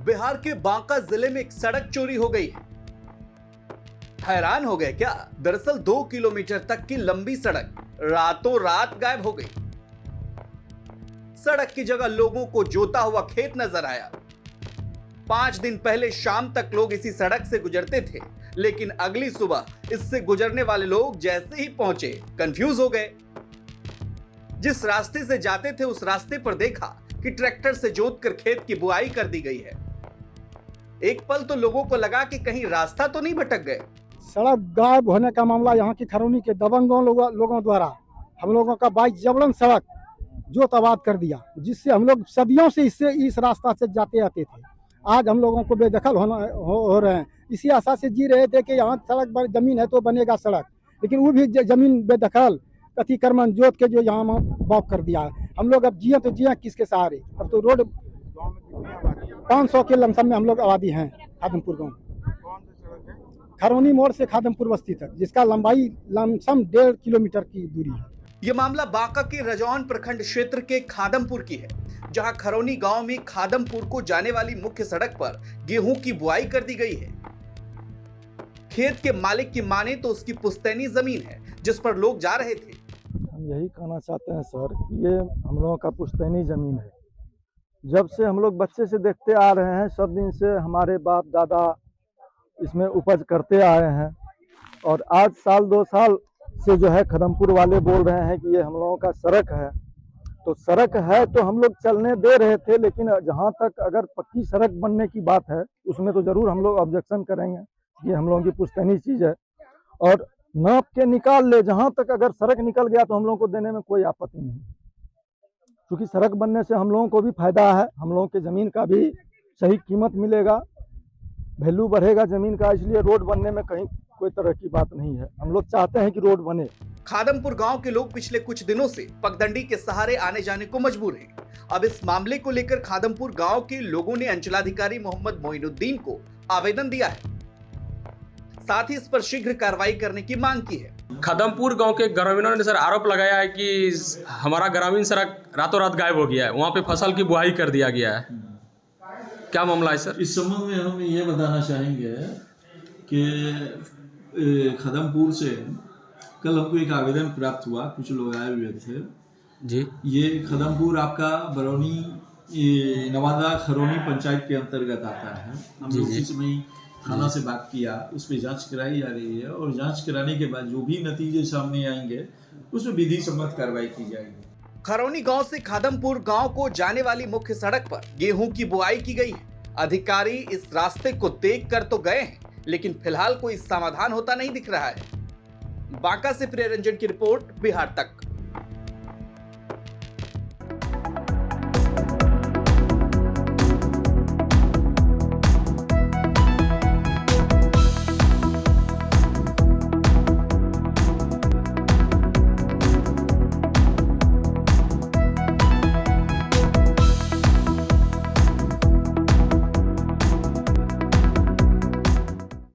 बिहार के बांका जिले में एक सड़क चोरी हो गई है। हैरान हो गए क्या? दरअसल 2 किलोमीटर तक की लंबी सड़क रातों रात गायब हो गई। सड़क की जगह लोगों को जोता हुआ खेत नजर आया। 5 दिन पहले शाम तक लोग इसी सड़क से गुजरते थे, लेकिन अगली सुबह इससे गुजरने वाले लोग जैसे ही पहुंचे कंफ्यूज हो गए। जिस रास्ते से जाते थे उस रास्ते पर देखा कि ट्रैक्टर से जोतकर खेत की बुआई कर दी गई है। एक पल तो लोगों को लगा कि कहीं रास्ता तो नहीं भटक गए। सड़क गायब होने का मामला यहाँ की खरौनी के दबंगों लोगों द्वारा हम लोगों का बाइक जबरन सड़क जो तबाद कर दिया, जिससे हम लोग सदियों से इस रास्ता से जाते आते थे। आज हम लोगों को बेदखल हो रहे हैं। इसी आशा से जी रहे थे कि यहाँ सड़क जमीन है तो बनेगा सड़क, लेकिन वो भी जमीन बेदखल अतिक्रमण जोत के जो यहाँ बॉक कर दिया है। हम लोग अब जिए तो जिए किसके सहारे? अब तो रोड 500 के लमसम में हम लोग आबादी हैं खादमपुर गाँव। खरौनी मोड़ से खादमपुर बस्ती तक, जिसका लंबाई लमसम 1.5 किलोमीटर की दूरी है। ये मामला बांका के रजौन प्रखंड क्षेत्र के खादमपुर की है, जहां खरौनी गांव में खादमपुर को जाने वाली मुख्य सड़क पर गेहूं की बुआई कर दी गई है। खेत के मालिक की माने तो उसकी पुश्तैनी जमीन है जिस पर लोग जा रहे थे। हम यही कहना चाहते हैं सर कि ये हम लोगों का पुश्तैनी जमीन है। जब से हम लोग बच्चे से देखते आ रहे हैं, सब दिन से हमारे बाप दादा इसमें उपज करते आए हैं, और आज साल 2 साल से जो है खदमपुर वाले बोल रहे हैं कि ये हम लोगों का सड़क है। तो सड़क है तो हम लोग चलने दे रहे थे, लेकिन जहाँ तक अगर पक्की सड़क बनने की बात है उसमें तो ज़रूर हम लोग ऑब्जेक्शन करेंगे। ये हम लोगों की पुश्तैनी चीज़ है, और नाप के निकाल ले, जहाँ तक अगर सड़क निकल गया तो हम लोगों को देने में कोई आपत्ति नहीं, क्योंकि सड़क बनने से हम लोगों को भी फायदा है, हम लोगों के ज़मीन का भी सही कीमत मिलेगा, वैल्यू बढ़ेगा ज़मीन का। इसलिए रोड बनने में कहीं कोई तरह की बात नहीं है। हम लोग चाहते हैं कि रोड बने। खादमपुर गांव के लोग पिछले कुछ दिनों से पगडंडी के सहारे आने जाने को मजबूर हैं। अब इस मामले को लेकर खादमपुर गांव के लोगों ने अंचलाधिकारी मोहम्मद मोइनुद्दीन को आवेदन दिया है, साथ ही इस पर शीघ्र कार्रवाई करने की मांग की है। खादमपुर गांव के ग्रामीणों ने सर आरोप लगाया है कि हमारा ग्रामीण सड़क रातों रात गायब हो गया है, वहाँ पे फसल की बुआई कर दिया गया है। क्या मामला है सर? इस संबंध में हम ये बताना चाहेंगे कि खदमपुर से कल हमको एक आवेदन प्राप्त हुआ, कुछ लोग आए हुए थे जी। ये खदमपुर आपका बरौनी नवादा खरौनी पंचायत के अंतर्गत आता है। हम लोग इस समय थाना से बात किया, उस पर जांच कराई जा रही है, और जांच कराने के बाद जो भी नतीजे सामने आएंगे उसमें विधि सम्मत कार्रवाई की जाएगी। खरौनी गांव से खादमपुर गांव को जाने वाली मुख्य सड़क पर गेहूं की बुआई की गई है। अधिकारी इस रास्ते को देख कर तो गए हैं, लेकिन फिलहाल कोई समाधान होता नहीं दिख रहा है। बांका से प्रियरंजन की रिपोर्ट, बिहार तक।